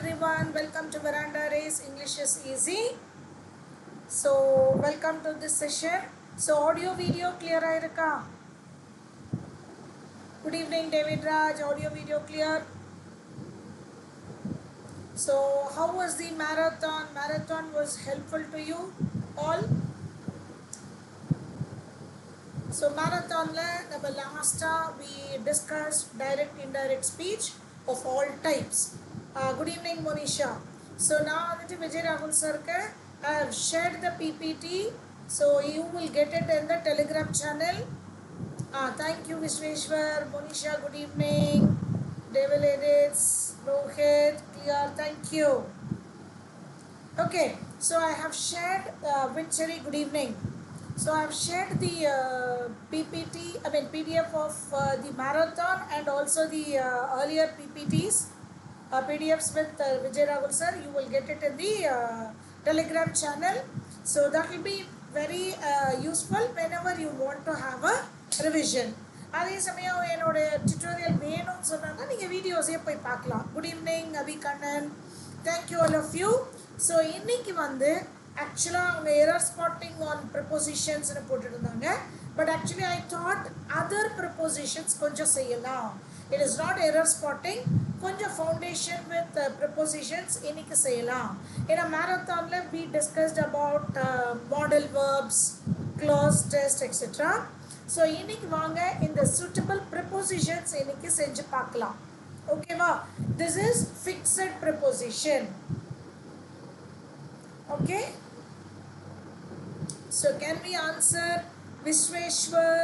everyone, welcome to Veranda Race English is Easy. So welcome to this session. So audio video clear ஆயிருக்கா? Good evening David Raj, audio video clear. So how was the marathon? Marathon was helpful to you all? So marathon la நம்ம last we discussed direct indirect speech of all types. Good evening Monisha. So நான் வந்துட்டு விஜய் ராகுல் சருக்கு I have shared the PPT, so you will get it in the Telegram channel. Thank you Vishweshwar, Monisha, good evening. Devil Edits, Rohit, clear, thank you. Okay, so I have shared Vinchari, good evening. So I have shared the PDF of the marathon and also the earlier PPTs, PDFs with Vijay Rahul sir. You will get it in the Telegram channel. So that will be very useful whenever you want to have a revision. அதே சமயம் என்னோட tutorial வேணும்னு சொன்னாங்கன்னா நீங்கள் வீடியோஸே போய் பார்க்கலாம். Good evening Abhikannan, thank you all of you. So இன்னைக்கு வந்து ஆக்சுவலாக அவங்க எரர் ஸ்பாட்டிங் ஆன் ப்ரிப்போசிஷன்ஸ்னு போட்டுருந்தாங்க. But actually I thought other prepositions கொஞ்சம் செய்யலாம். It is not error spotting, கொஞ்சம் ஃபவுண்டேஷன் வித் ப்ரிப்போசிஷன்ஸ் இன்னைக்கு செய்யலாம். ஏன்னா மேரத்தானில் we discussed about modal verbs, class test etcetera. So இன்னைக்கு வாங்க இந்த சூட்டபிள் ப்ரிப்போசிஷன்ஸ் இன்னைக்கு செஞ்சு பார்க்கலாம். ஓகேவா? This is fixed preposition. Okay, so can we answer? Vishweshwar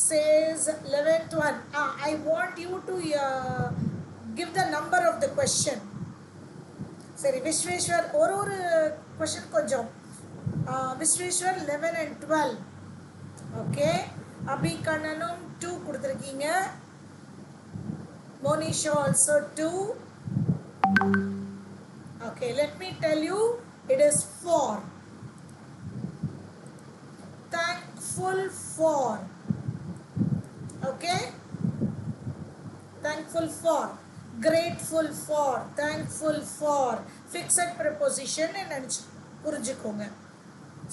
says 11th one. I want you to give the number of the question. Sorry, Vishweshwar ஒரு question கொஞ்சம். Vishweshwar 11 and 12. Okay, Abhi Kannanum 2 கொடுத்திருக்கீங்க. Monisha also 2. Okay, let me tell you, it is for. Thankful for. Okay? Thankful for. Grateful for. Thankful for. Fixed preposition and புரிஞ்சுக்கோங்க.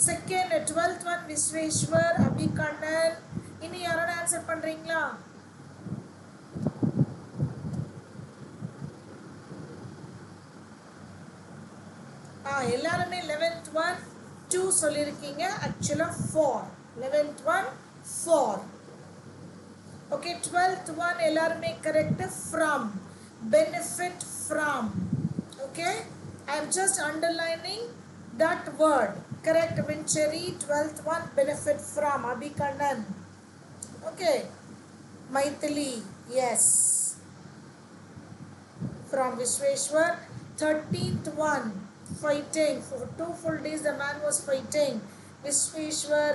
Second, 12th one, Vishweshwar, Abhikannan. இனி யாரோட answer பண்றீங்களா? எல்லாருமே 11th one 2 சொல்லியிருக்கீங்க. ஆக்சுவலா 4. 11th one 4. Okay, 12th one எல்லாருமே correct. from, benefit from. Okay, I am just underlining that word. Correct Vinchari, 12th one benefit from. Abhikannan. Okay, Maithili, yes. From Vishweshwar. 13th one fighting. For 2 full days the man was fighting. Vishweshwar,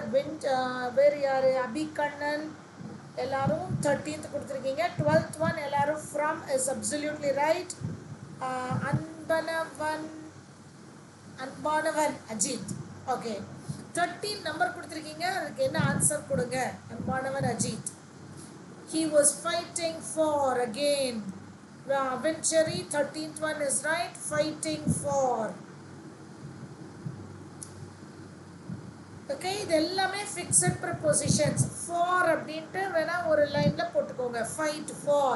where yaru? Abhikannan ellarum 13th கொடுத்திருக்கீங்க. 12th one ellarum from is absolutely right. Anbanavan Ajith. Okay, 13 number கொடுத்திருக்கீங்க. அதுக்கு என்ன answer கொடுங்க? அன்பானவன் Ajith. He was fighting for again. Vinchari, 13th one is right. Fighting for. Okay, இது எல்லாமே fixed prepositions. For அப்படின்ட்டு வேணா ஒரு லைன்ல போட்டுக்கோங்க. Fight for,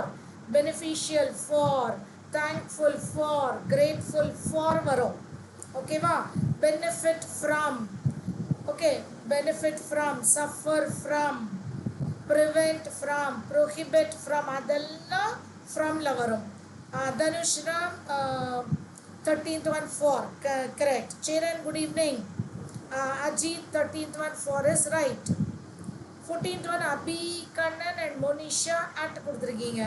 beneficial for, thankful for, grateful for வரும். ஓகேவா? benefit from. Okay, benefit from, suffer from, prevent from, prohibit from, அதெல்லாம் ஃப்ரம்ல வரும். Dhanushram 13th one 4 correct. Chiran, good evening. Ajit, 13th one 4 is right. 14th one Abhikannan and Monisha at கொடுத்திருக்கீங்க.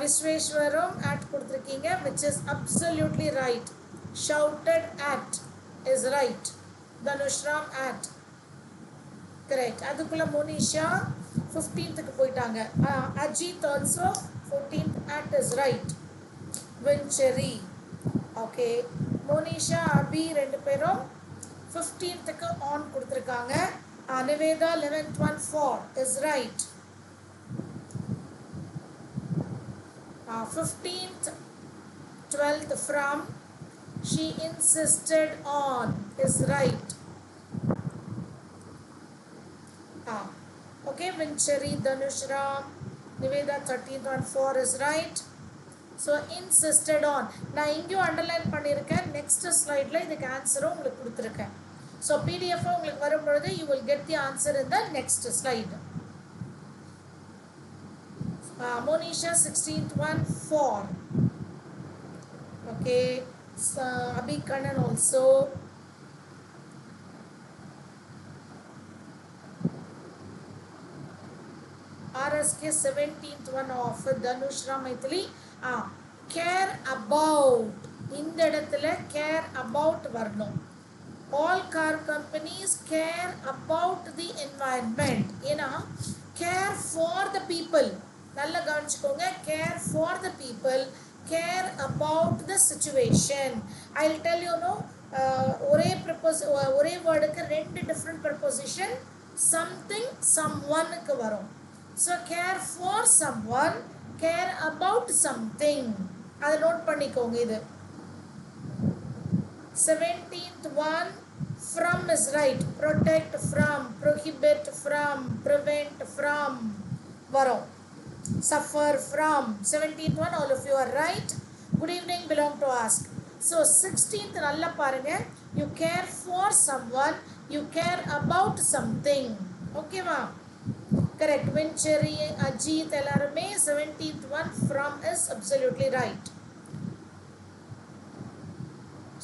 Vishweshwarum at கொடுத்திருக்கீங்க, which is absolutely right. Shouted at is right. Dhanushram at correct. அதுக்குள்ள Monisha 15th க்கு போயிட்டாங்க. Ajit also 14th at is right. Vinchari. Okay, Monisha, Abhi ரெண்டு பேரும் 15th க்கு on கொடுத்திருக்காங்க. Niveda 11th one 4 is right. 15th 12th from, she insisted on is right. Okay, Vincherry, Dhanushram, Niveda 13th one 4 is right. So insisted on. நான் இங்கேயும் underline பண்ணியிருக்கேன். Next ஸ்லைடில் இதுக்கு ஆன்சரும் உங்களுக்கு கொடுத்துருக்கேன். ஸோ பிடிஎஃப் உங்களுக்கு வரும்பொழுது you will get the answer in the next slide. Monisha 16th one 4. Okay, so Abhi Kannan also. RSK 17th one of Dhanushra Maithili. Care about. இந்த இடத்துல care about வரணும். All car companies care about the environment. ஏன்னா care for the people. நல்லா கவனிச்சுக்கோங்க. care for the people, care about the situation. I'll tell you no, ஒரே வேர்டுக்கு ரெண்டு different preposition something someoneக்கு வரும். So care for someone, care about something. அதை note பண்ணிக்கோங்க. இது 17th one from is right. Protect from, prohibit from, prevent from வரும். Suffer from. 17th one all of you are right. Good evening belong to ask. So 16th நல்லா பாருங்க. You care for someone, you care about something. Okay ma? Correct. Vincherry, Ajit எல்லாருமே 17th one from is absolutely right.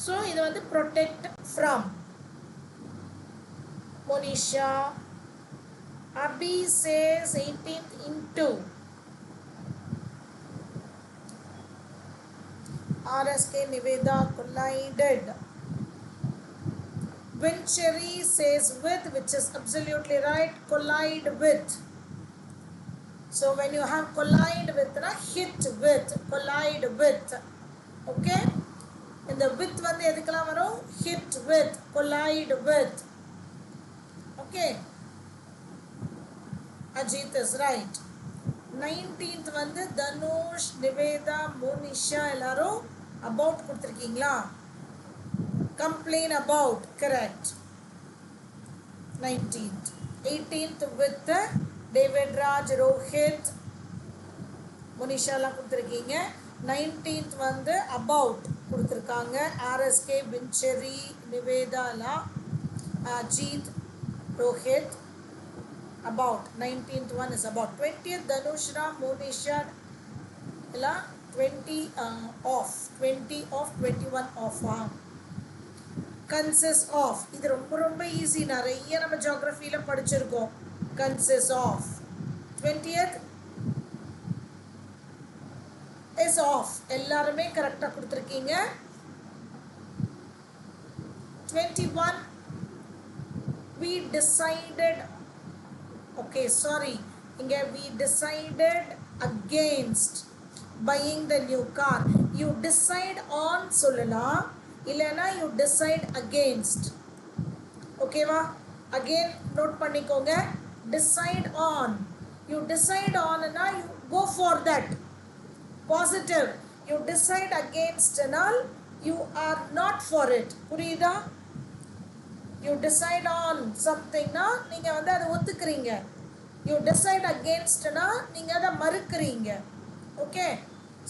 So இது வந்து protect from. Monisha, Abhi says 18th into. RSK Niveda collided. Vincherry says with, which is absolutely right. Collide with. So when you have collide with, hit with, collide with. Okay? இந்த with வந்து எதுக்கெல்லாம் வரும்? hit with, collide with. Okay? Ajit is right. 19th வந்து தனுஷ், நிவேதா, மோனிஷா எல்லாரும் about கொடுத்திருக்கீங்களா? Complain about, correct. 19th. 18th with David Raj, Rohit, Monisha எல்லாம் கொடுத்திருக்கீங்க. 19th வந்து about கொடுத்திருக்காங்க. RSK, Vincherry, Niveda எல்லாம், Ajit, Rohit, about. 19th one is about. 20th Dhanushra, Monisha எல்லாம் 20 off. 20 off, 21 off. Consist of. இது ரொம்ப ரொம்ப easy. நிறைய நம்ம ஜியோகிராஃபியில படிச்சிருக்கோம். Consist of. 20th is off. எல்லாருமே கரெக்டா கொடுத்திருக்கீங்க. 21 we decided. Okay, sorry. இங்க we decided against buying the new car. You decide on சொல்லலாம். இல்லனா you decide against. Okay வா? Again note பண்ணிக்கோங்க. Decide on. You decide on na you go for that. Positive. You decide against and you are not for it. புரியுதா? You decide on something na நீங்க வந்து அதை ஒத்துக்கிறீங்க. You decide against na நீங்க அதை மறுக்கிறீங்க. Okay?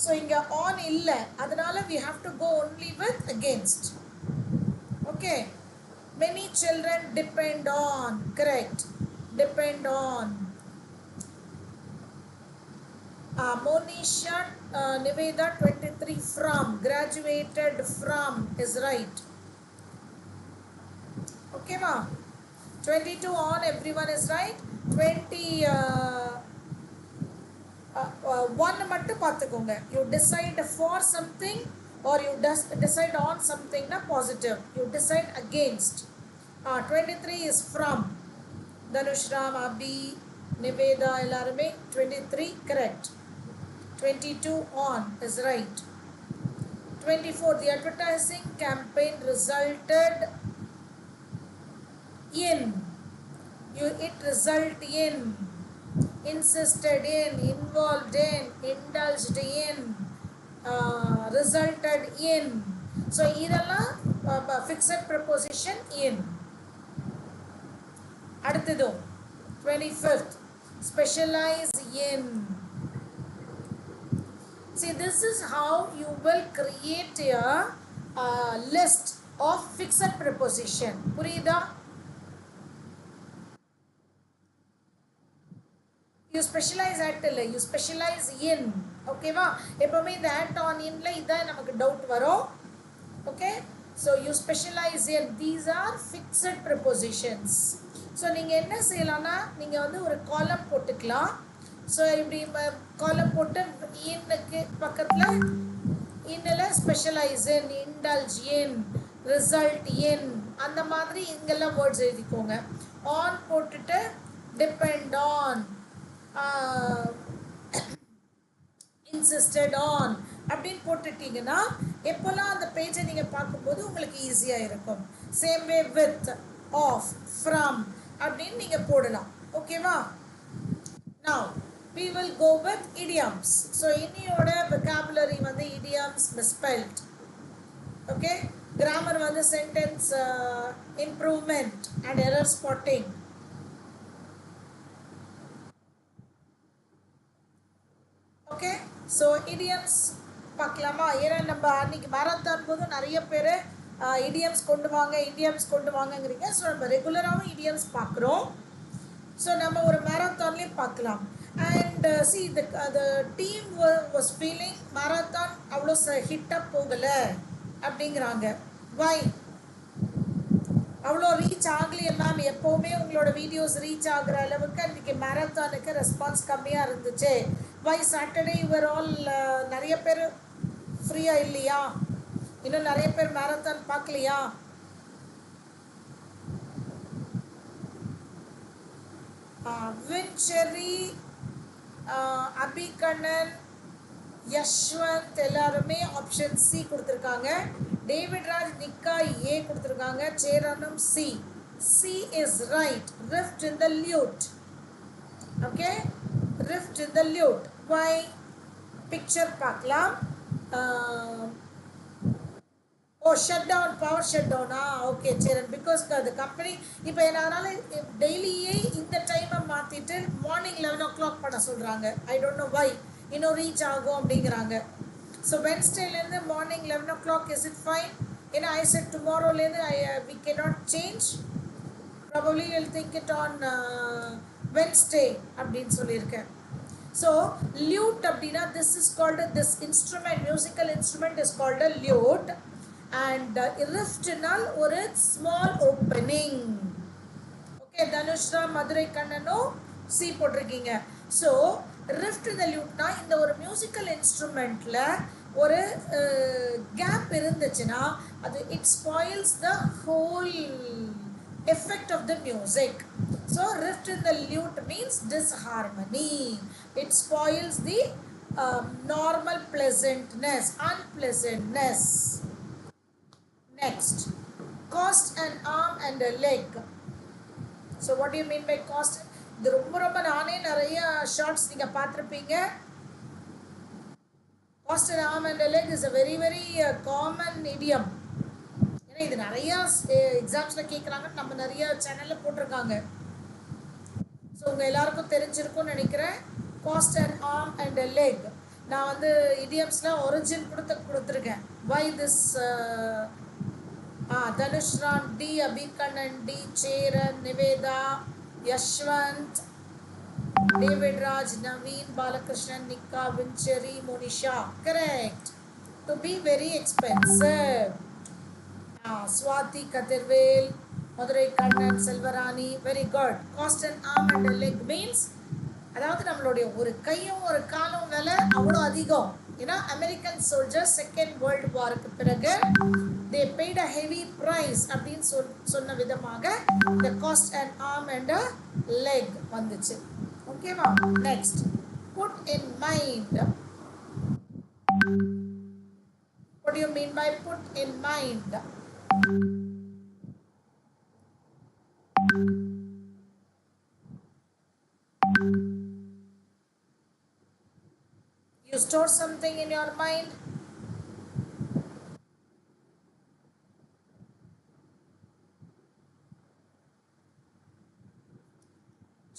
So இங்க on இல்ல. அதனால we have to go only with against. Okay? Many children depend on. Correct. Depend on. Monisha, Niveda 23 from. Graduated from is right. Okay ma? 22 on, everyone is right. 1 மட்டும் பார்த்துக்கோங்க. You decide for something or you decide on something na positive. You decide against. 23 is from. Dhanushram, Abhi, Niveda எல்லாருமே 23 correct. 22 on is right. 24 the advertising campaign resulted in. It result in. Insisted in, involved in, indulged in, resulted in. So இதெல்லாம் fixed preposition in. அடுத்தது 25th, specialize in. See, this is how you will create a list of fixed preposition. புரியுதா? You specialize at இல்லை, you specialize in. ஓகேவா? எப்பவுமே இந்த at on inல இதான் நமக்கு doubt வரும். Okay? So you specialize in. These are fixed prepositions. So நீங்க என்ன செய்யலாம்னா நீங்க வந்து ஒரு காலம் போட்டுக்கலாம். ஸோ இப்படி காலம் போட்டு இன்னுக்கு பக்கத்தில் இன்னில் specialise in, indulge in, result in, அந்த மாதிரி இங்கெல்லாம் வேர்ட்ஸ் எழுதிக்கோங்க. ஆன் போட்டுட்டு டிபெண்ட் ஆன், இன்சிஸ்டட் ஆன் அப்படின்னு போட்டுட்டீங்கன்னா எப்போல்லாம் அந்த பேஜை நீங்கள் பார்க்கும்போது உங்களுக்கு ஈஸியாக இருக்கும். Same way with, off, from அப்படின்னு நீங்கள் போடலாம். ஓகேவா? Now we will go with idioms. So இன்னியோட vocabulary வந்து idioms misspelled. Okay? Grammar வந்து sentence improvement and error spotting. Okay? So idioms பார்க்கலாமா? ஏன்னா நம்ம அன்றைக்கி மேரத்தான் போதும் நிறைய பேர் idioms கொண்டு வாங்கங்கிறீங்க. ஸோ நம்ம ரெகுலராகவும் idioms பார்க்குறோம். ஸோ நம்ம ஒரு மேரத்தான்லேயும் பார்க்கலாம். And C the team was feeling marathon அவ்வளோ ஹிட்டாக போகலை அப்படிங்கிறாங்க. வை? அவ்வளோ ரீச் ஆகலையே மேம், எப்போவுமே உங்களோட வீடியோஸ் ரீச் ஆகிற அளவுக்கு அன்றைக்கி மேரத்தானுக்கு ரெஸ்பான்ஸ் கம்மியாக இருந்துச்சு. வை? சாட்டர்டே யுவர் ஆல் நிறைய பேர் ஃப்ரீயாக இல்லையா? இன்னும் நிறைய பேர் மேரத்தான் பார்க்கலையா? வின்செரி, அபிகண்ணன், யஷ்வந்த் எல்லாருமே ஆப்ஷன் சி கொடுத்துருக்காங்க. டேவிட் ராஜ், நிக்கா ஏ கொடுத்துருக்காங்க. சேரனும் C. C is right. Rift in the lute. Okay, rift in the lute. Why? Picture பார்க்கலாம். Oh, shut down, power shut டவுனா? ஓகே சேரன், பிகாஸ் அந்த கம்பெனி இப்போ அதனால் டெய்லியே இந்த டைமை மாற்றிட்டு மார்னிங் 11 o'clock பண்ண சொல்கிறாங்க. I don't know why. இன்னும் ரீச் ஆகும் அப்படிங்கிறாங்க. ஸோ வென்ஸ்டேலேருந்து morning 11 o'clock is it fine? ஏன்னா ஐ செட் டுமாரோலேருந்து we can not change. Probably will think it on Wednesday அப்படின்னு சொல்லியிருக்கேன். ஸோ ல்யூட் அப்படின்னா this is called, this instrument, musical instrument is called lute. And riftனால் ஒரு small opening. Okay, Dhanushra, Madurai கண்ணனும் C போட்டிருக்கீங்க. So rift இந்த ல்யூட்னா இந்த ஒரு மியூசிக்கல் இன்ஸ்ட்ருமெண்ட்டில் ஒரு கேப் இருந்துச்சுன்னா அது it spoils the whole effect of the music. So rift in the lute means disharmony. It spoils the normal pleasantness, unpleasantness. Next, cost an arm and a leg. So what do you mean by cost? இது ரொம்ப நானே நிறைய shorts நீங்கள் பார்த்துருப்பீங்க. cost an arm and a leg is a very very common idiom. ஏன்னா இது நிறையா எக்ஸாம்ஸில் கேட்குறாங்க, நம்ம நிறைய சேனலில் போட்டிருக்காங்க. ஸோ உங்கள் எல்லாருக்கும் தெரிஞ்சிருக்கும்னு நினைக்கிறேன். cost an arm and a leg. நான் வந்து இடியம்ஸில் ஒரிஜின் கொடுத்துருக்கேன். why this Dhanushram, T Abhikannan, T Cheran, Nivetha, Yashwanth, David Raj, Naveen, Balakrishnan, Nikka, Vinseri, Monisha. Correct. To be very expensive. Swathi, Kathirvel, Madurai Kannan, Selvarani. Very good. Cost and arm and leg means அதாவது நம்மளுடைய ஒரு கையும் ஒரு காலும் விலை அவ்வளோ அதிகம். ஏன்னா அமெரிக்கன் சோல்ஜர்ஸ் செகண்ட் வேர்ல்டு வாருக்கு பிறகு they paid a heavy price அப்படின்னு சொன்ன விதமாக the cost an arm and a leg வந்துச்சு. ஓகேவா? Next, put in mind. What do you mean by put in mind? You store something in your mind.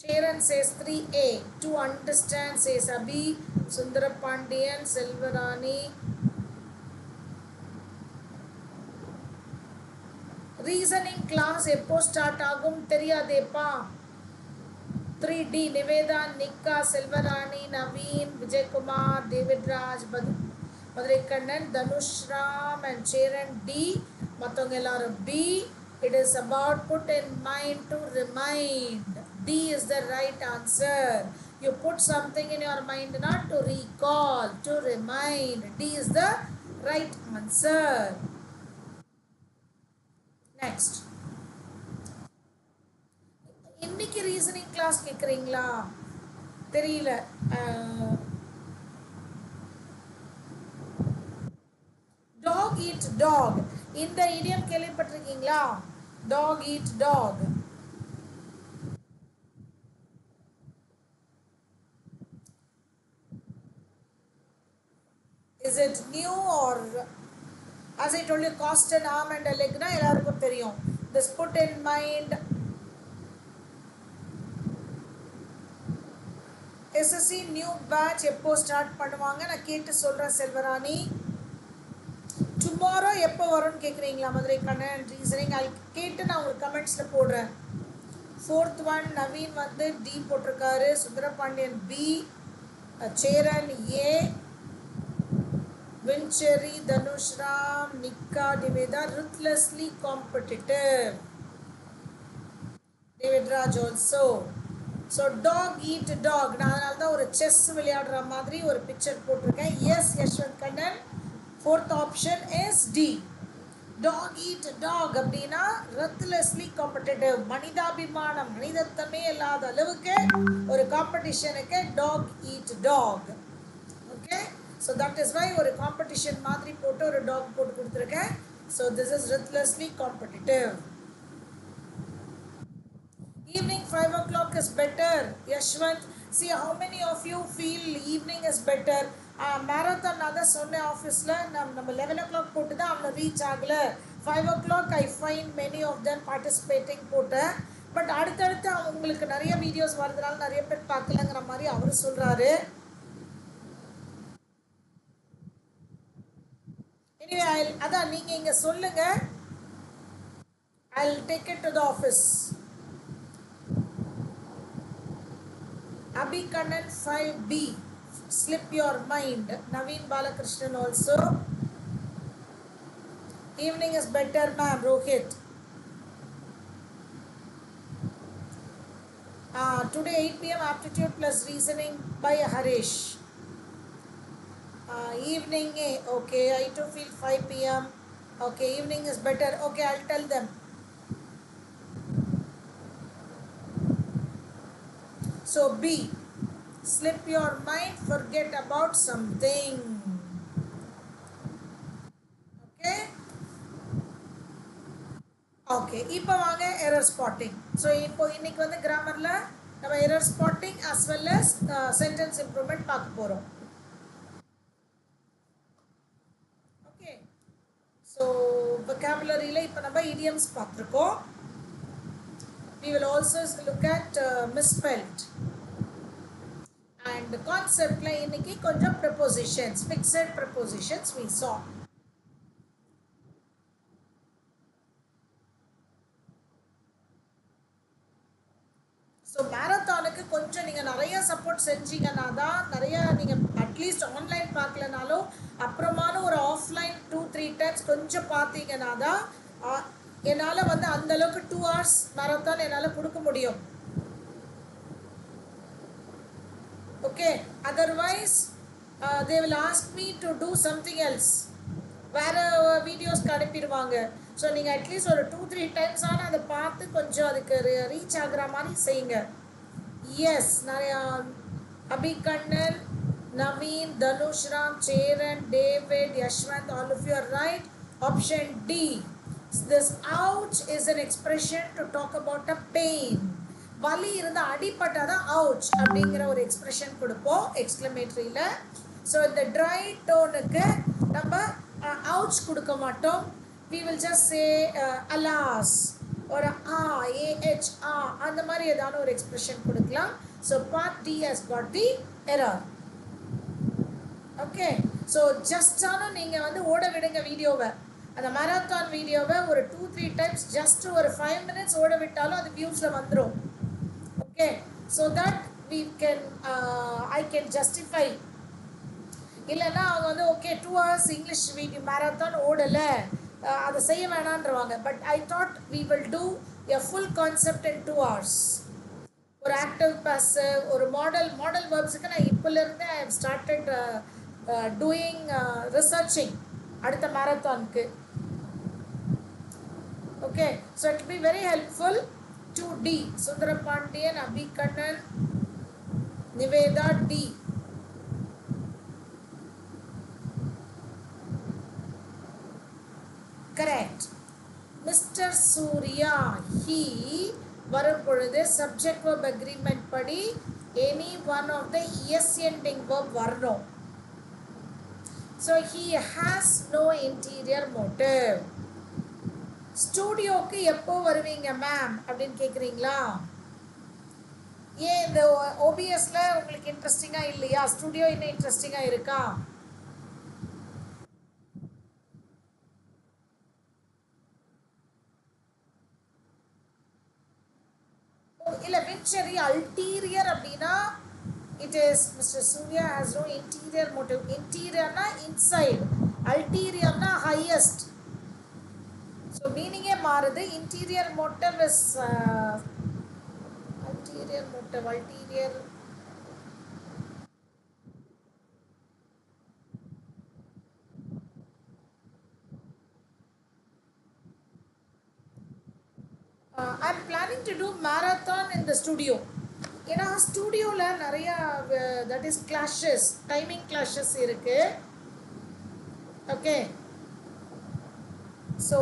Cheran says 3A. To understand says Abhi. Sundarapandian, Selvarani. Reasoning class எப்போ start ஆகும் தெரியாதேப்பா. 3D Niveda, Nikka, Selvarani, Naveen, Vijay Kumar, David Raj, Madurai Kannan, Dhanush Ram and Cheran D. மற்றவங்க எல்லாரும் B. It is about put in mind to remind. D is the right answer. You put something in your mind not to recall, to remind. D is the right answer. Next. இன்னைக்கு reasoning class கேட்குறீங்களா தெரியல. Dog eat dog இந்த idiom கேள்விப்பட்டிருக்கீங்களா? Dog eat dog. Is it new or as I told you cost an arm and a leg na எல்லாருக்கும் தெரியும். This put in mind. SSC new batch எப்போ start பண்ணுவாங்க நான் கேட்டு சொல்கிறேன் செல்வராணி. டுமாரோ எப்போ வரும்னு கேட்குறீங்களா? மதுரை கண்ணன் ரீசனிங் கேட்டு நான் உங்களுக்கு கமெண்ட்ஸில் போடுறேன். 4th one நவீன் வந்து டி போட்டிருக்காரு. Sundarapandian B. Cheran A. Vincheri, Dhanushram, Nikka, Nivetha ruthlessly competitive. David Raj also. So dog eat dog நான் அதனால தான் ஒரு செஸ் விளையாடுற மாதிரி ஒரு பிக்சர் போட்டிருக்கேன். Yes Yashwant Kannan. 4th option is D. Dog eat dog அப்படின்னா ரத்லெஸ்லி காம்படிட்டிவ், மனிதாபிமானம் மனிதத்தன்மே இல்லாத அளவுக்கு ஒரு காம்படிஷனுக்கு dog eat dog. Okay, so that is why ஒரு காம்படிஷன் மாதிரி போட்டு ஒரு டாக் போட்டு கொடுத்துருக்கேன். So this is ruthlessly competitive. Evening 5 o'clock is better. Yashwant, see how many of you feel evening is better. Marathon நான் சொன்னேன் ஆஃபீஸில் நம்ம 11 o'clock போட்டு தான் அவனை ரீச் ஆகலை. 5 o'clock I find many of them participating போட்டேன். பட் அடுத்தடுத்து உங்களுக்கு நிறைய வீடியோஸ் வரதுனால நிறைய பேர் பார்க்கலங்கிற மாதிரி அவர் சொல்கிறாரு. Anyway, அதான் நீங்கள் இங்கே சொல்லுங்கள். I'll take it to the office. Abhi Kannan 5B. Slip your mind. Naveen Balakrishnan also. Evening is better, ma'am. Rohit. Today 8 p.m. aptitude plus reasoning by Harish. Evening, okay. I too feel 5 p.m. Okay, evening is better. Okay, I'll tell them. So B, slip your mind, forget about something. Okay? Okay, இப்போ வாங்க error spotting. So இப்போ இன்னைக்கு வந்து கிராமர்ல நம்ம error spotting as well as sentence improvement பார்க்க போறோம். Okay. So vocabularyல இப்போ நம்ம idioms பார்த்திருக்கோம். We will also look at misspelled. And the concept la inniki konjam prepositions, fixed prepositions we saw. So marathonukku konjam neenga nariya support senjingana da nariya neenga at least online paaklanalo apramana or offline 2-3 times konjam paathingana da என்னால் வந்து அந்த அளவுக்கு 2 hours marathon என்னால் கொடுக்க முடியும். Okay, otherwise they will ask me to do something else. வேறு வீடியோஸ்க்கு அனுப்பிடுவாங்க. ஸோ நீங்கள் அட்லீஸ்ட் ஒரு 2-3 டைம்ஸ் ஆனால் அதை பார்த்து கொஞ்சம் அதுக்கு ரீச் ஆகுற மாதிரி செய்யுங்க. எஸ், நிறையா Abi Kannan, Naveen, Dhanushram, Cheran, David, Yashwant, all of you are right. Option D. This ouch is an expression to talk about a pain. வலி இருந்த அடிப்பட்டாதான் ouch அப்படிங்கிற ஒரு எக்ஸ்பிரஷன் கொடுப்போம் எக்ஸ்க்ளமேட்டரியில். ஸோ இந்த ட்ரை டோனுக்கு நம்ம ouch கொடுக்க மாட்டோம். we will just say alas. ஒரு AH அந்த மாதிரி ஏதாவது ஒரு எக்ஸ்பிரஷன் கொடுக்கலாம். So part D has got the error. Okay, so ஜஸ்டானும் நீங்கள் வந்து ஓட விடுங்க வீடியோவை, அந்த மேரத்தான் வீடியோவை ஒரு 2-3 டைம்ஸ் ஜஸ்ட் ஒரு 5 minutes ஓட விட்டாலும் அது வியூஸில் வந்துடும். Okay, so that we can I can justify. இல்லைன்னா அவங்க வந்து okay 2 hours English video marathon ஓடலை, அதை செய்ய வேணான்றவாங்க. But I thought we will do a full concept in 2 hours. ஒரு ஆக்டிவ் பாசிவ் ஒரு மாடல் வேர்ப்ஸுக்கு நான் இப்போலேருந்தே I have started doing researching அடுத்த மேரத்தானுக்கு. Okay, so it be very helpful to D. Sundarapandian, Abikannan, Nivetha D. Correct. Mister Surya he வரும் பொழுது subject verb agreement படி any one of the S ending verb வரணும். So he has no interior motive. ஸ்டூடியோக்கு எப்போ வருவீங்க ma'am அப்படின்னு கேட்குறீங்களா? ஏன் இந்த OBSல உங்களுக்கு இன்ட்ரெஸ்டிங்காக இல்லையா? ஸ்டூடியோ இன்னும் இன்ட்ரெஸ்டிங்காக இருக்கா? இல்லை வின்சரி அல்டீரியர் அப்படின்னா it is mister Surya has no interior motive. இன்டீரியர்னா இன்சைட், அல்டீரியர்னா ஹையஸ்ட். ஸோ மீனிங்கே மாறுது. Interior motive is ulterior motive. Ulterior I'm planning to do marathon in the studio. ஏன்னா ஸ்டூடியோவில் நிறையா that is clashes, timing clashes இருக்குது. Okay, so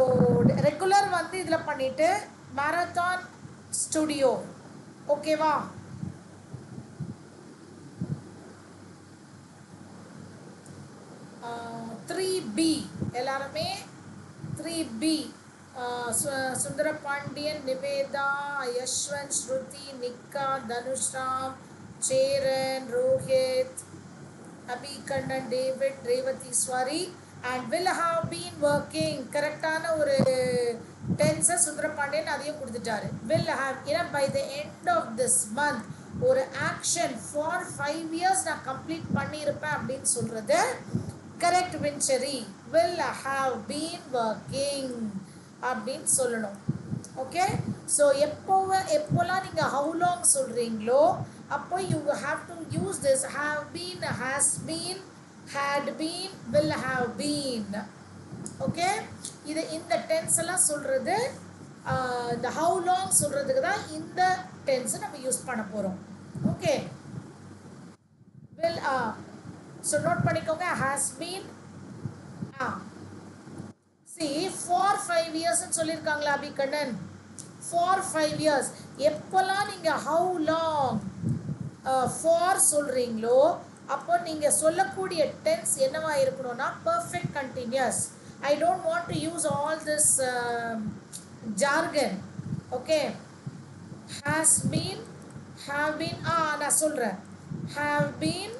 regular வந்து இதில் பண்ணிவிட்டு மேரத்தான் ஸ்டூடியோ. ஓகேவா? த்ரீ பி எல்லாருமே 3B. Sundarapandian, Nivetha, Yashwant, Shruti, Nika, Dhanushram, Cheran, Rohit, Abikannan, David, Revatheeswari and will have been working. கரெக்டான ஒரு டென்ஸை சுந்தரபாண்டியன் அதையும் கொடுத்துட்டாரு. வில் ஹாவ், ஏன்னா by the end of this month ஒரு ஆக்ஷன் ஃபார் 5 years நான் கம்ப்ளீட் பண்ணியிருப்பேன் அப்படின்னு சொல்கிறது correct. Vincherry will have been working அப்படின்னு சொல்லணும். ஓகே, ஸோ எப்போலாம் நீங்கள் ஹவு லாங் சொல்கிறீங்களோ அப்போ you have to use this have been, has been, had been, will have been. Okay, இது இந்த டென்ஸ் எல்லாம் சொல்கிறது இந்த ஹவு லாங் சொல்கிறதுக்கு தான் இந்த டென்ஸை நம்ம யூஸ் பண்ண போகிறோம். ஓகே, will ஸோ நோட் பண்ணிக்கோங்க. has been for 5 years சொல்லியிருக்காங்களா அபிகண்ணன்? for 5 years. எப்போல்லாம் நீங்கள் how long for சொல்கிறீங்களோ அப்போ நீங்கள் சொல்லக்கூடிய டென்ஸ் என்னவா இருக்கணும்னா perfect continuous. I don't want to use all this jargon. Okay, has been, have been, நான் சொல்கிறேன் have been.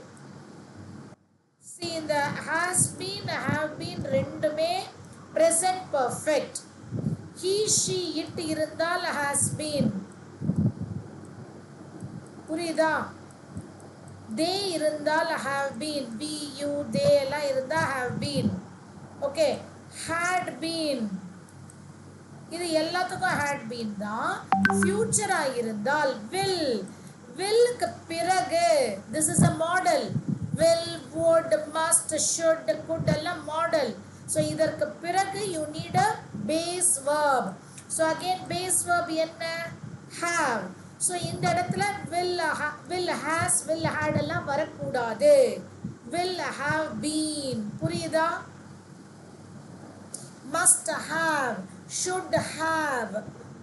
இந்த has been, have been ரெண்டுமே present perfect. he, she, it இருந்தால் has been. புரியுதா? they இருந்தால் have been. we, you, they எல்லாம் இருந்தால் have been. Okay, had been இது எல்லாத்துக்கும் had been தான். ஃபியூச்சராக இருந்தால் will. willக்கு பிறகு this is a model. will, would, must, should, could எல்லாம் மாடல். ஸோ இதற்கு பிறகு you need a base verb. So again base verb என்ன? have. ஸோ இந்த இடத்துல will, has, will, had எல்லாம் வரக்கூடாது. will have been. புரியுதா? must have, should have,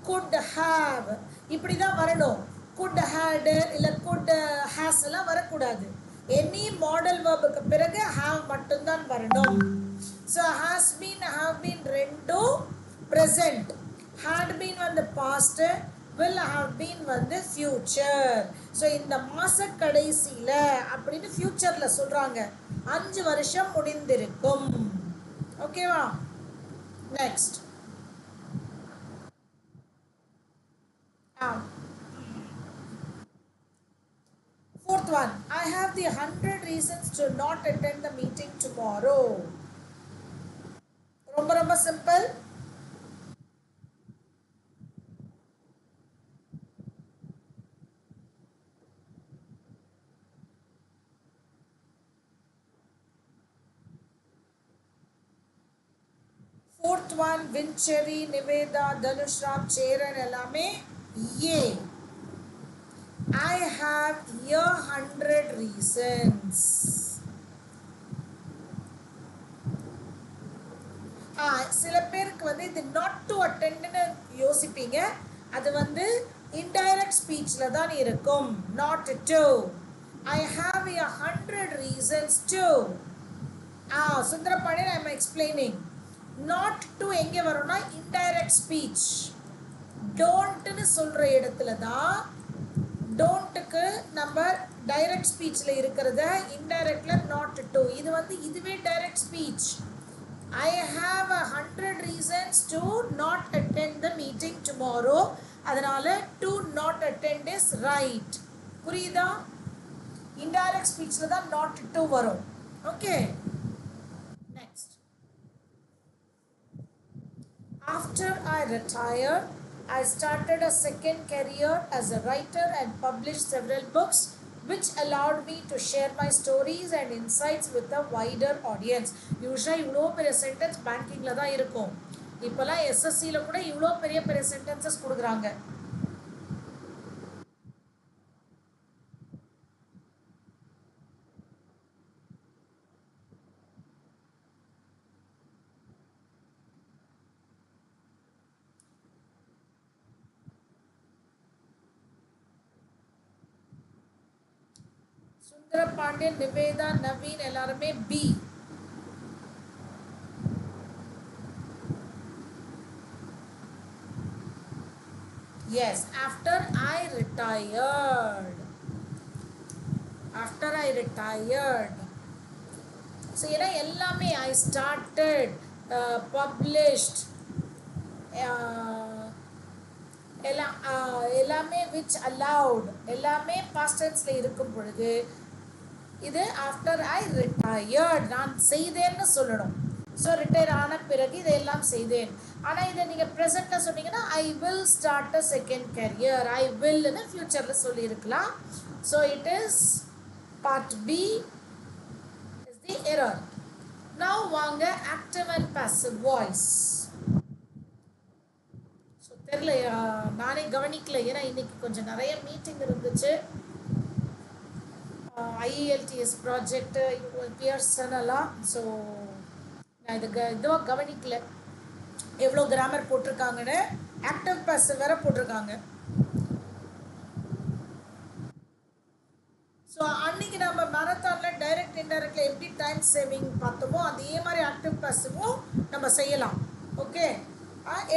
could have இப்படி தான் வரணும். could had இல்லை could has எல்லாம் வரக்கூடாது. எனி மாடல் வேர்புக்கு பிறகு have மட்டும்தான் வரணும். So has been, have been ரெண்டும் present. had been வந்து past, will have been வந்து future. ஸோ இந்த மாச கடைசியில அப்படின்னு ஃபியூச்சர்ல சொல்றாங்க 5 வருஷம் முடிந்திருக்கும். ஓகேவா? Next fourth one, I have the 100 reasons to not attend the meeting tomorrow. ரொம்ப ரொம்ப simple. fourth one, Vincherry, Niveda, Dhanushram, Cheran எல்லாமே ஏ. I have here 100 reasons. சில பேருக்கு வந்து இது நாட் டு அட்டெண்ட்னு யோசிப்பீங்க. அது வந்து இன்டைரக்ட் ஸ்பீச்சில் தான் இருக்கும். Not to. I have a 100 reasons to. Sundarapandian I am explaining. Not to எங்கே வரும்னா இன்டைரக்ட் ஸ்பீச். டோன்ட்னு சொல்கிற இடத்துல தான் டோன்ட்டுக்கு நம்ம டைரக்ட் ஸ்பீச்சில் இருக்கிறத இன்டைரக்டில் நாட் டு. இது வந்து இதுவே direct speech. I have 100 reasons to not attend the meeting tomorrow. அதனால to not attend is right. புரியுதா? இன்டைரக்ட் ஸ்பீச்சில் தான் not to வரும். Okay, next. After I retired, I started a second career as a writer and published several books which allowed me to share my stories and insights with a wider audience. யூஸ்வலாக இவ்வளோ பெரிய sentence பேங்கிங்கில் தான் இருக்கும். இப்போலாம் எஸ்எஸ்சியில் கூட இவ்வளோ பெரிய பெரிய சென்டென்சஸ் கொடுக்குறாங்க. சுந்தரபாண்டியன், நிவேதா, நவீன் எல்லாருமே B. Yes, after I retired. After I retired. So ஏன்னா எல்லாமே I started, published, எல்லாமே which allowed எல்லாமே past tenseல இருக்கும் பொழுது இது ஆஃப்டர் ஐ ரிட்டையர்ட் நான் செய்தேன்னு சொல்லணும். ஸோ ரிட்டையர் ஆன பிறகு இதையெல்லாம் செய்தேன். ஆனால் இதை நீங்கள் ப்ரெசென்ட்டில் சொன்னீங்கன்னா I will start a second career. I வில்னு ஃப்யூச்சரில் சொல்லியிருக்கலாம். So it is part B is the error. Now வாங்க active and passive voice. So தெரில, நானே கவனிக்கல, ஏன்னா இன்னைக்கு கொஞ்சம் நிறைய மீட்டிங் இருந்துச்சு. IELTS project பியர்சனெல்லாம். ஸோ நான் இதுவாக கவனிக்கல எவ்வளோ கிராமர் போட்டிருக்காங்கன்னு. ஆக்டிவ் பாசிவ் வேறு போட்டிருக்காங்க. ஸோ அன்றைக்கி நம்ம மேரத்தானில் டைரக்ட் இன்டைரக்டில் எப்படி டைம் சேவிங் பார்த்தோமோ அதே மாதிரி ஆக்டிவ் பாசிவும் நம்ம செய்யலாம். ஓகே,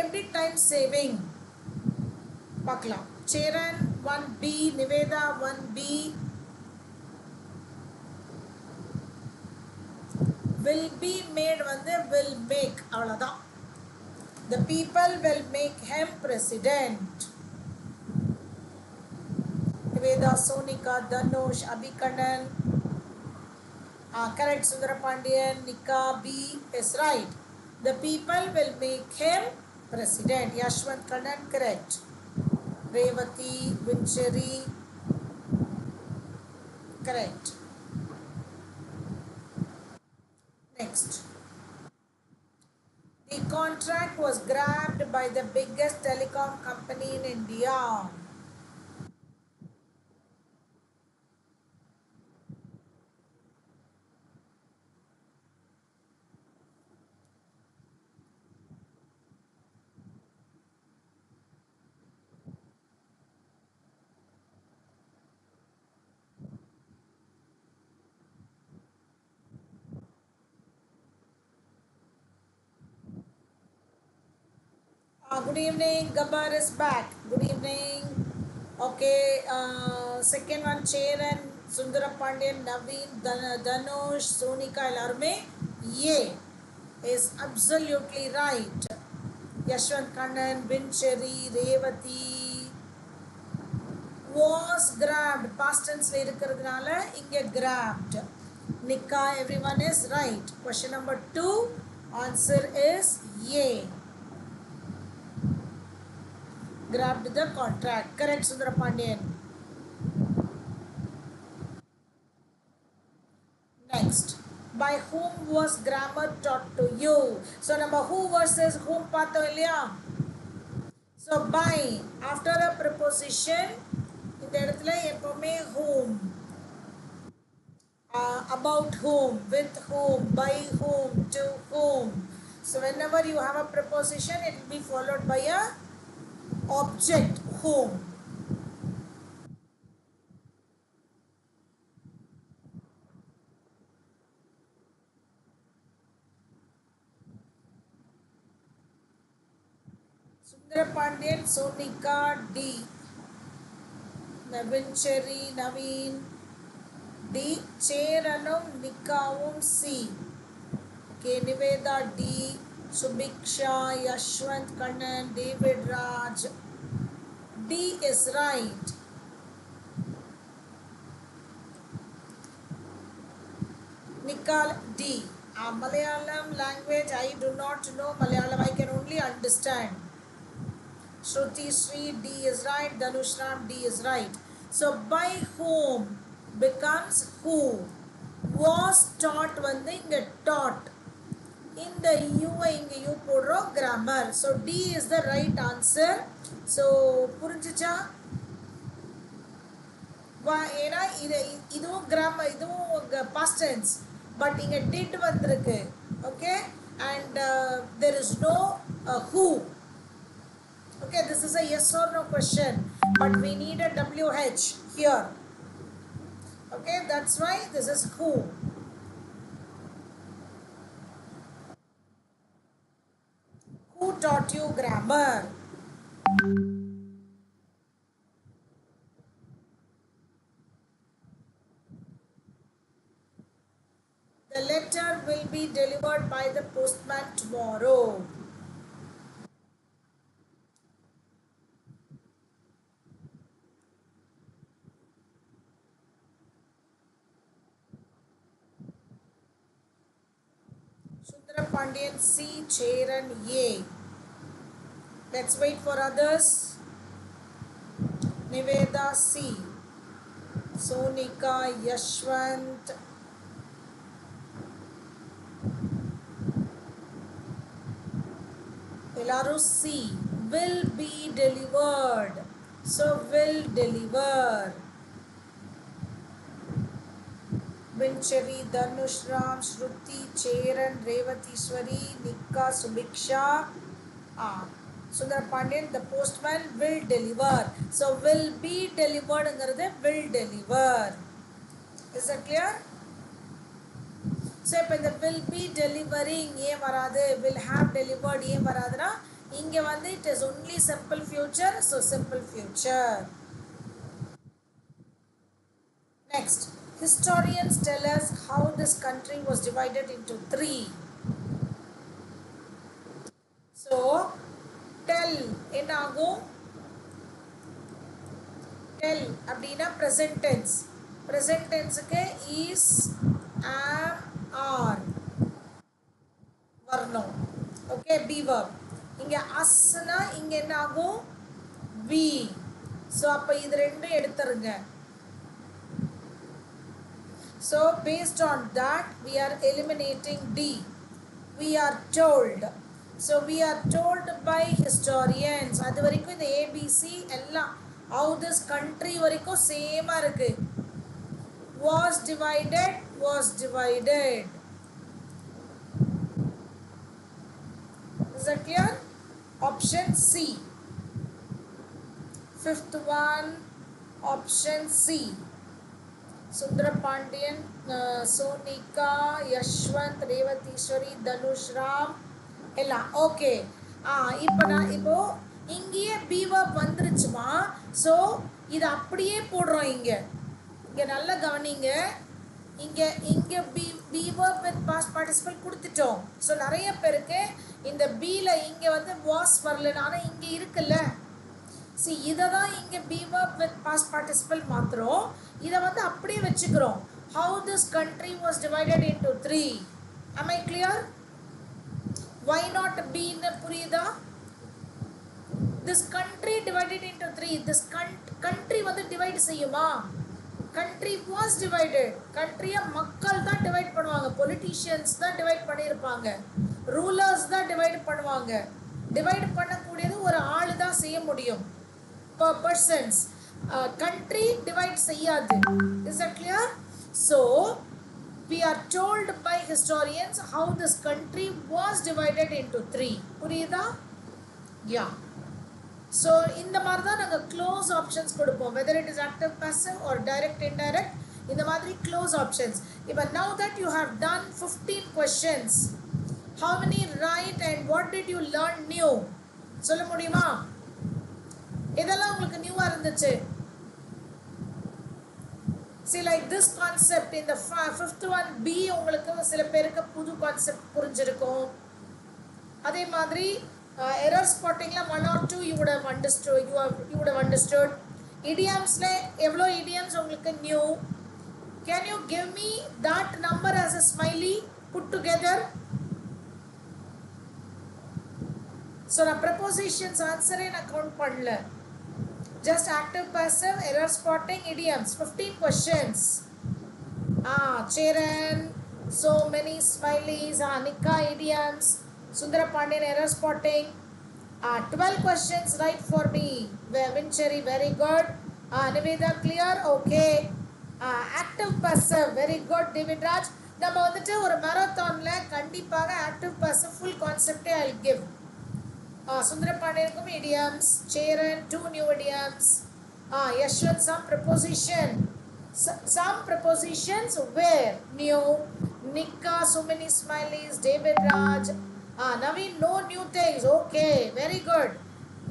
எப்படி டைம் சேவிங் பார்க்கலாம். Cheran 1B, Nivetha 1B. will be made வந்து will make, அவ்வளோதான். the people will make him president. Nivetha, Sonika, Dhanush, அபிகண்ணன். correct. Sundarapandian, நிக்கா, B is right. the people will make him president. Yashwant Kannan, correct. Revati, Vincherry, correct. Next. The contract was grabbed by the biggest telecom company in India. Good evening. Gabbar is back. Good evening. Okay. Second one, Cheran, Sundara Pandian, Naveen, Dhanush, Sonika, எல்லாருமே A is absolutely right. Yashwant Kannan, Bincheri, Revati was grabbed. Past tense la இருக்கிறதுனால இங்க grabbed. Nika, everyone is right. Question number 2, answer is A. Grabbed the contract. Correct, Sundara Pandian. Next, by whom was grammar taught to you? So number who versus whom பார்த்தோம் இல்லையா? So by after a preposition இந்த இடத்துல எப்பவுமே whom, about whom, with whom, by whom, to whom. So whenever you have a preposition, it will be followed by a object whom. Sundara Pandian, Sonika, D. Bincheri, Naveen, D. Cheranum, Nikavum, C. Okay, Niveda, D. Subiksha, Yashwant Kannan, David Raj. D is right. Nikal, D. Malayalam language, I do not know Malayalam. I can only understand. Shruti Sri, D is right. Dhanushram, D is right. So by whom becomes who. Was taught வந்து இங்க taught. In the U இங்க U போடுறோம் grammar. So D is the right answer. So புரிஞ்சுச்சா? ஏன்னா இதுவும் grammar, இதுவும் past tense. But இங்க did வந்திருக்கு. Okay? And there is no who. Okay, this is a yes or no question, but we need a WH here. Okay, that's why this is who. Who taught you grammar? The letter will be delivered by the postman tomorrow. Sundara Pandian, C. Cheran, A. Let's wait for others. Niveda, C. Sonika, Yashwant. Elaru, C. Will be delivered. So will deliver. Binchari, Dhanushram, Shruti, Cheran, Revatishwari, Nika, Subiksha. Sundara Pandian, the postman will deliver. So will be delivered engiradhu will deliver. Is that clear? So இப்ப இந்த will be delivering ஏன் வராது, will have delivered ஏன் வராதுனா இங்க வந்து it is only simple future, so simple future. Next, historians tell us how this country was divided into 3. So tell என்ன ஆகும்? Tell அப்படினா present tense. Present tenseக்கு is, am, are வரணும். Okay, be verb. இங்க asனா இங்க என்ன ஆகும்? be. So அப்ப இது ரெண்டும் எடுத்துருங்க. So based on that we are eliminating D. We are told. So we are told by historians. அது வரைக்கும் இந்த ABC எல்லாம் how this country வரைக்கும் சேமா இருக்கு. Was divided, was divided. Is that clear? Option C. Fifth one, option C. Sundara Pandian, Sonika, Yashwant, Revatishwari, Dhanushram, ella. Okay. இப்போ இங்கேயே B verb வந்துருச்சுமா. So இது அப்படியே போடுறோம் இங்கே. இங்கே நல்லா கவனிங்க. இங்கே இங்கே be verb with past participle கொடுத்துட்டோம். ஸோ நிறைய பேருக்கு இந்த பியில் இங்கே வந்து வாஸ் வரலன்னு, ஆனால் இங்கே இருக்குல்ல. சி இதை தான் இங்கே be verb with past participle மாற்றுறோம். இதை வந்து அப்படியே வச்சுக்கிறோம். How this country was divided into 3. Am I clear? Why not B ன்னு புரியுதா? This country divided into 3. This country வந்து டிவைட் செய்யுமா? country was divided. countryயை மக்கள் தான் டிவைட் பண்ணுவாங்க. பொலிட்டீஷியன்ஸ் தான் டிவைட் பண்ணியிருப்பாங்க. ரூலர்ஸ் தான் டிவைட் பண்ணுவாங்க. டிவைட் பண்ணக்கூடியது ஒரு ஆள் தான் செய்ய முடியும். பர்சன்ஸ். country டிவைட் செய்யாது. Is that clear? So we are told by historians how this country was divided into 3. புரியுதா? Yeah. So இந்த மாதிரி தான் நாங்கள் க்ளோஸ் ஆப்ஷன்ஸ் கொடுப்போம். whether it is active passive or direct indirect, இந்த மாதிரி க்ளோஸ் ஆப்ஷன்ஸ். இப்போ now that you have done 15 questions, how many right and what did you learn new? சொல்ல முடியுமா? இதெல்லாம் உங்களுக்கு நியூவாக இருந்துச்சு. See, like this concept in the fifth one B உங்களுக்கு சில பேருக்கு புது கான்செப்ட் புரிஞ்சிருக்கும். அதே மாதிரி error spottingல 1 or 2 you would have understood. Idioms-ல எவ்வளோ idioms உங்களுக்கு new? Can you give me that number as a smiley put together? So நான் prepositions answer நான் count பண்ணல. Just active passive, error spotting, idioms. 15 questions. Cheran, so many smileys. Nika, idioms. Sundara Pandian, error spotting. 12 questions right for me. Vincherry, very good. Niveda, clear? Okay. Active passive, very good. David Raj. நம்ம வந்துட்டு ஒரு marathonல கண்டிப்பாக active passive full concept I'll give. Sundarapaniyanukkum idioms, Cheran 2 new idioms, Yashwant some prepositions where new, Nika so many smileys, David Raj, Naveen no new things, okay, very good.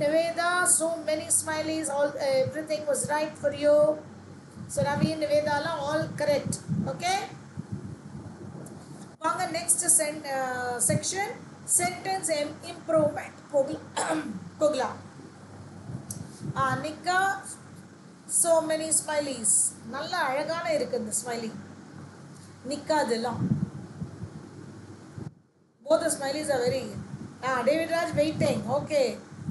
Niveda so many smileys, all everything was right for you. So Naveen, Niveda all correct, okay. Vanga next section. Sentence improvement. Pogla. Nika so many smileys. நல்ல அழகான இருக்கு இந்த smiley. Nika அதெல்லாம். Both the smileys are very. David Raj waiting. Okay.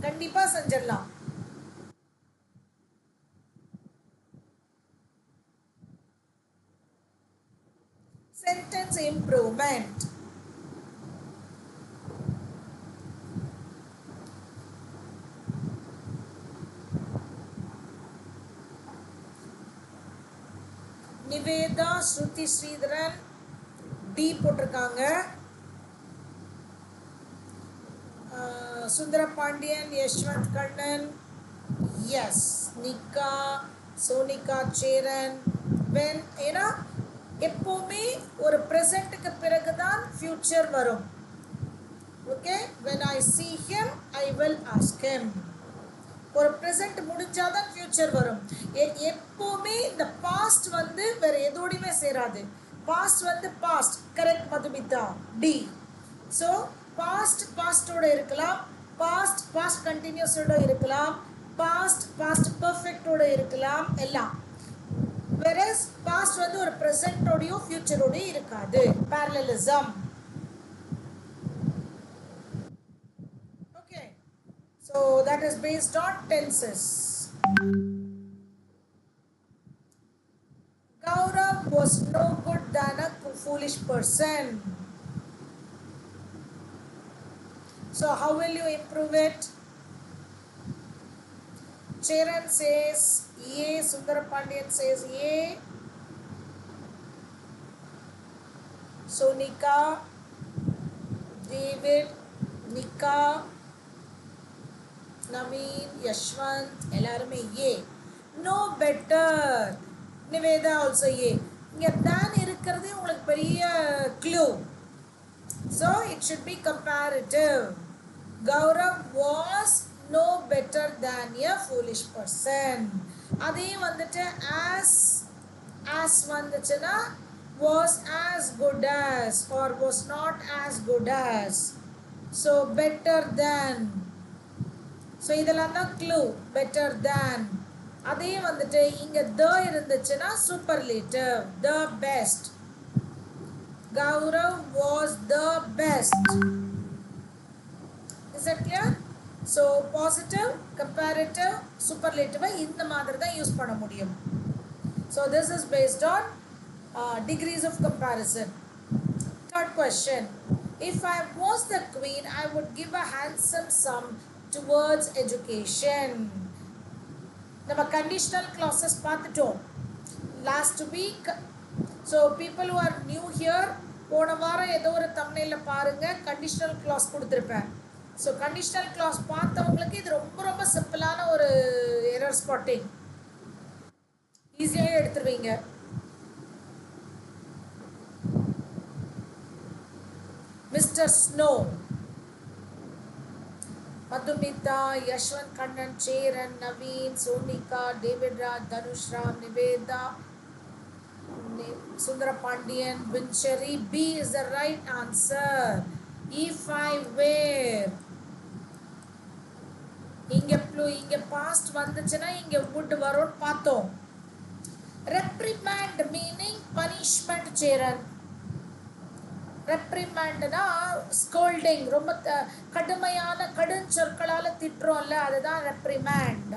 கண்டிப்பா செஞ்சிடலாம். Sentence improvement. Nivetha, ஸ்ருதி Sridharan D போட்டிருக்காங்க. Sundarapandian, Yashwant Kannan S. நிக்கா, Sonika, Cheran. When ஏன்னா எப்போவுமே ஒரு ப்ரெசண்ட்டுக்கு பிறகு தான் ஃப்யூச்சர் வரும். Okay. When I see him I will ask him. ஒரு ப்ரெசென்ட் முடிஞ்சாதான் ஃப்யூச்சர் வரும். எப்போவுமே இந்த பாஸ்ட் வந்து வேற எதோடையுமே சேராது. பாஸ்ட் வந்து past. Correct Madhumitha? D. So பாஸ்டோட இருக்கலாம், பாஸ்ட் கண்டினியூஸோட இருக்கலாம், பாஸ்ட் பர்ஃபெக்டோட இருக்கலாம், எல்லாம். வெரஸ் பாஸ்ட் வந்து ஒரு ப்ரெசென்ட்டோடையும் ஃப்யூச்சரோடையும் இருக்காது. Parallelism. So that is based on tenses. Gaurav was no good than a foolish person. So how will you improve it? Cheran says A, Sundarapaniyan says A, Sonika, David, Nika, Naveen, Yashwant, எல்லாருமே A. No better. Nivetha also A. இங்கே தான் இருக்கிறதே உங்களுக்கு பெரிய clue. So it should be comparative. Gaurav was no better than a foolish person. அதே வந்துட்டு as வந்துச்சுன்னா was as good as or was not as good as. So better than. So இதெல்லாம் தான் clue. Better than. அதே வந்துட்டு இங்க the இருந்துச்சுன்னா superlative. The best. Gaurav was the best. Is that clear? So positive, comparative, superlative இந்த மாதிரி தான் use பண்ண முடியும். So this is based on degrees of comparison. Third question. If I was the queen, I would give a handsome sum towards education. நம்ம conditional clauses பார்த்துட்டோம் last week. So people who are new here, போன வாரம் ஏதோ ஒரு thumbnail பாருங்க conditional clause கொடுத்திருப்பேன். So conditional clause பார்த்தவங்களுக்கு இது ரொம்ப ரொம்ப சிம்பிளான ஒரு error spotting. ஈஸியாக எடுத்துருவீங்க. Mr. Snow, Madhumita, Yashwant Kannan, Cheran, Naveen, Sonika, David Raj, Dhanush Ram, Niveda, Sundara Pandian, Vinchari. B is the right answer. If I were. இங்க past வந்துச்சுன்னா இங்க would வரும் பார்த்தோம். Reprimand meaning punishment. Cheran reprimandனா scolding, ரொம்ப கடுமையான கடுஞ்சொற்களால திட்டுறோம்ல, அதுதான் reprimand.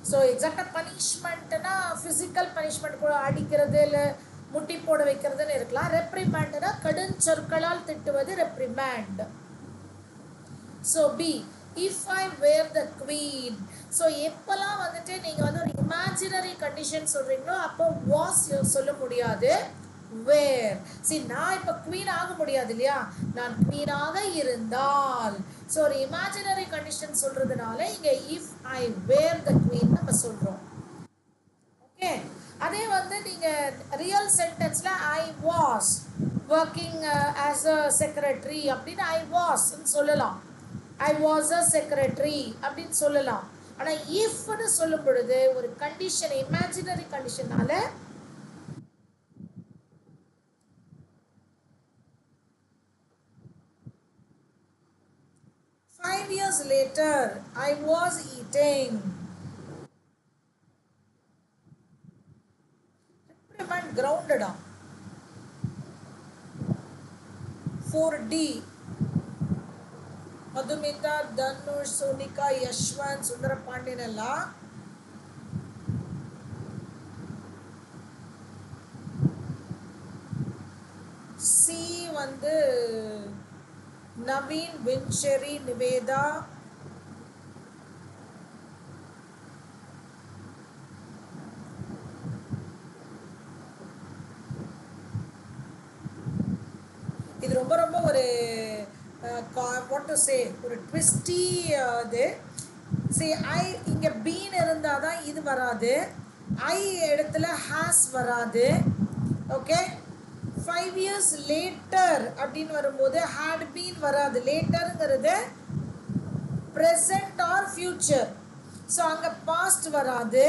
So எக்ஸாக்டாக பனிஷ்மெண்ட்னா physical punishment கூட அடிக்கிறது இல்லை முட்டி போட வைக்கிறதுன்னு இருக்கலாம். ரெப்ரிமேண்ட்னா கடுஞ்சொற்களால் திட்டுவது reprimand. So B if I were the queen. So எப்போல்லாம் வந்துட்டு நீங்கள் வந்து ஒரு இமேஜினரி கண்டிஷன் சொல்கிறீங்களோ அப்போ வாஸ் சொல்ல முடியாது, வேர். சரி, நான் இப்போ குவீன் ஆக முடியாது இல்லையா, நான் குவீனாக இருந்தால். ஸோ ஒரு இமேஜினரி கண்டிஷன் சொல்கிறதுனால இங்கே if I were the queen நம்ம சொல்கிறோம். ஓகே, அதே வந்து நீங்கள் ரியல் சென்டென்ஸில் I was working as a secretary அப்படின்னு ஐ வாஸ்ன்னு சொல்லலாம். ஐ வாஸ் அ செக்ரட்டரி அப்படின்னு சொல்லலாம். ஆனால் இஃப்னு சொல்லும் பொழுது ஒரு condition imaginary கண்டிஷனால 5 years later, I was eating. Reprimand grounded on. 4D. Madhumita, Dhanush, Sonika, Yashwant, Sundara Pandyanella. C வந்து நவீன், வின்செரி, நிவேதா. இது ரொம்ப ரொம்ப ஒரு வாட் டு சே ஒரு ட்விஸ்டி இது. சரி, ஐ இங்கே பீன் இருந்தால் தான் இது வராது, ஐ இடத்துல ஹாஸ் வராது. ஓகே, 5 years later அப்படின்னு வரும்போது had been வராது. லேட்டருங்கிறது present or future. ஸோ அங்கே past வராது.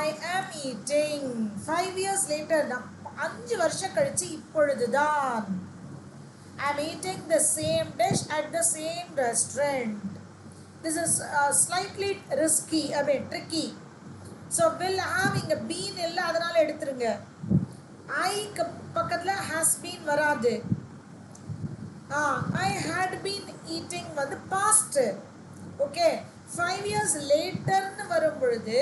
I am eating 5 years later, நான் 5 வருஷம் கழிச்சு இப்பொழுதுதான். I am eating the same dish at the same restaurant. This is slightly risky, I mean tricky. So will have இங்கே been இல்லை, அதனால எடுத்துருங்க. ஐக்கு பக்கத்தில் ஹாஸ் பீன் வராது. ஐ ஹேட் பீன் ஈட்டிங் வந்து பாஸ்ட்டு. ஓகே, 5 years லேட்டர்னு வரும் பொழுது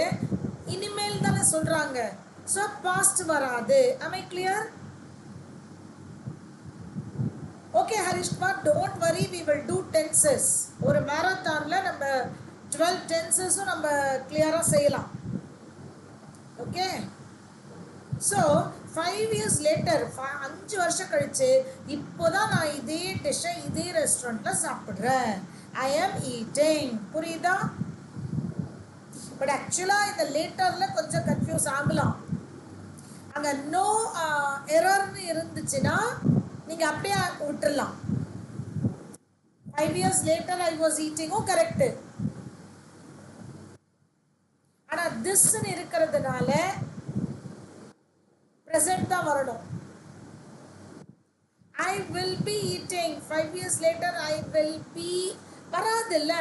இனிமேல் தானே சொல்கிறாங்க. ஸோ பாஸ்ட் வராது. am I clear? Okay Harishkumar, don't worry, we will do tenses. ஒரு மேரத்தானில் நம்ம 12 tenses-உம் நம்ம கிளியராக செய்யலாம். ஓகே, ஸோ 5 years later, 5 வருஷம் கழிச்சு இப்போதான் நான் இதே டிஷ்ஷை இதே ரெஸ்டாரண்ட்டில் சாப்பிட்றேன். ஐ ஆம் ஈட்டிங். புரியுதா? பட் ஆக்சுவலாக இந்த லேட்டரில் கொஞ்சம் கன்ஃபியூஸ் ஆகலாம். அங்கே நோ எரர்னு இருந்துச்சுன்னா நீங்கள் அப்படியே விட்டுடலாம். 5 years later I was eating. Oh, correct. ஆனா this இருக்கிறதுனால present தான் வரணும். I will be eating. 5 years later I will be வராதுல்ல.